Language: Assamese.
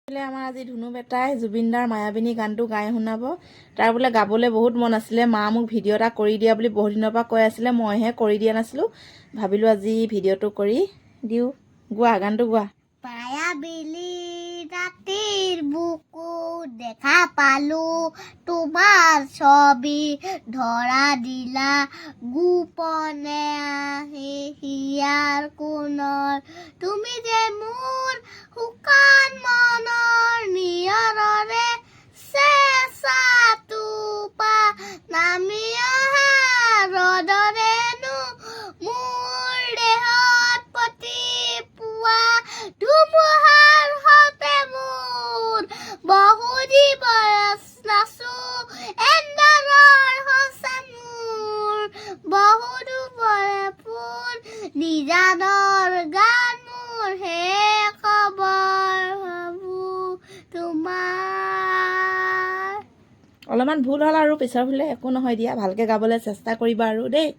আমাৰ আজি ধুনু বেটাই জুবিনদাৰ মায়াবিনী গানটো গাই শুনাব। তাৰ বোলে গাবলৈ বহুত মন আছিলে। মা মোক ভিডিঅ' এটা কৰি দিয়া বুলি বহুত দিনৰ পৰা কৈ আছিলে, মইহে কৰি দিয়া নাছিলোঁ। ভাবিলোঁ আজি ভিডিঅ'টো কৰি দিওঁ। গোৱা, গানটো গোৱা। মায়াবিনী ৰাতিৰ বুকু দেখা পালো, তোমাৰ ছবি ধৰা দিলা গোপনে আহি হিয়াৰ কোণৰ, তুমি যে মোৰ শুকান মনৰ নিয়ৰৰে চেঁচাটোপা নামি অহা ৰ'দৰেনো মোৰ দেহত পতি পোৱা ধুমুহাৰ সতে মোৰ বহুদি বৰছ নাচো এণ্ডাৰৰ সঁচা মোৰ বহুতো বৰে ফুল নিজানৰ গান মোৰ হে খবৰ ভাবো তোমাৰ। অলপমান ভুল হ'ল আৰু পিছৰ ফালে একো নহয় দিয়া, ভালকৈ গাবলৈ চেষ্টা কৰিবা আৰু দেই।